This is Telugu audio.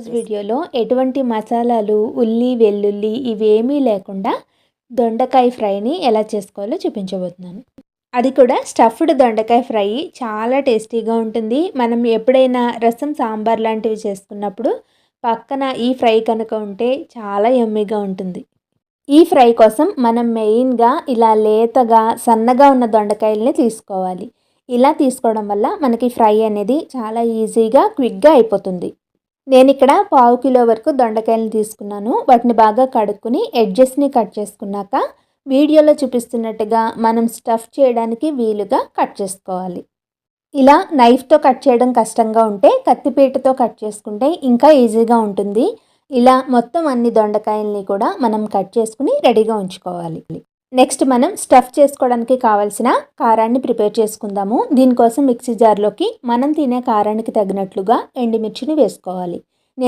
ఈరోజు వీడియోలో ఎటువంటి మసాలాలు, ఉల్లి, వెల్లుల్లి ఇవేమీ లేకుండా దొండకాయ ఫ్రైని ఎలా చేసుకోవాలో చూపించబోతున్నాను. అది కూడా స్టఫ్డ్ దొండకాయ ఫ్రై చాలా టేస్టీగా ఉంటుంది. మనం ఎప్పుడైనా రసం, సాంబార్ లాంటివి చేసుకున్నప్పుడు పక్కన ఈ ఫ్రై కనుక ఉంటే చాలా యమ్మీగా ఉంటుంది. ఈ ఫ్రై కోసం మనం మెయిన్గా ఇలా లేతగా సన్నగా ఉన్న దొండకాయల్ని తీసుకోవాలి. ఇలా తీసుకోవడం వల్ల మనకి ఫ్రై అనేది చాలా ఈజీగా, క్విక్గా అయిపోతుంది. నేను ఇక్కడ 1/2 కిలో వరకు దొండకాయలను తీసుకున్నాను. వాటిని బాగా కడుక్కుని ఎడ్జెస్ని కట్ చేసుకున్నాక వీడియోలో చూపిస్తున్నట్టుగా మనం స్టఫ్ చేయడానికి వీలుగా కట్ చేసుకోవాలి. ఇలా నైఫ్తో కట్ చేయడం కష్టంగా ఉంటే కత్తిపీటతో కట్ చేసుకుంటే ఇంకా ఈజీగా ఉంటుంది. ఇలా మొత్తం అన్ని దొండకాయల్ని కూడా మనం కట్ చేసుకుని రెడీగా ఉంచుకోవాలి. నెక్స్ట్ మనం స్టఫ్ చేసుకోవడానికి కావాల్సిన కారాన్ని ప్రిపేర్ చేసుకుందాము. దీనికోసం మిక్సీ జార్లోకి మనం తినే కారానికి తగినట్లుగా ఎండుమిర్చిని వేసుకోవాలి.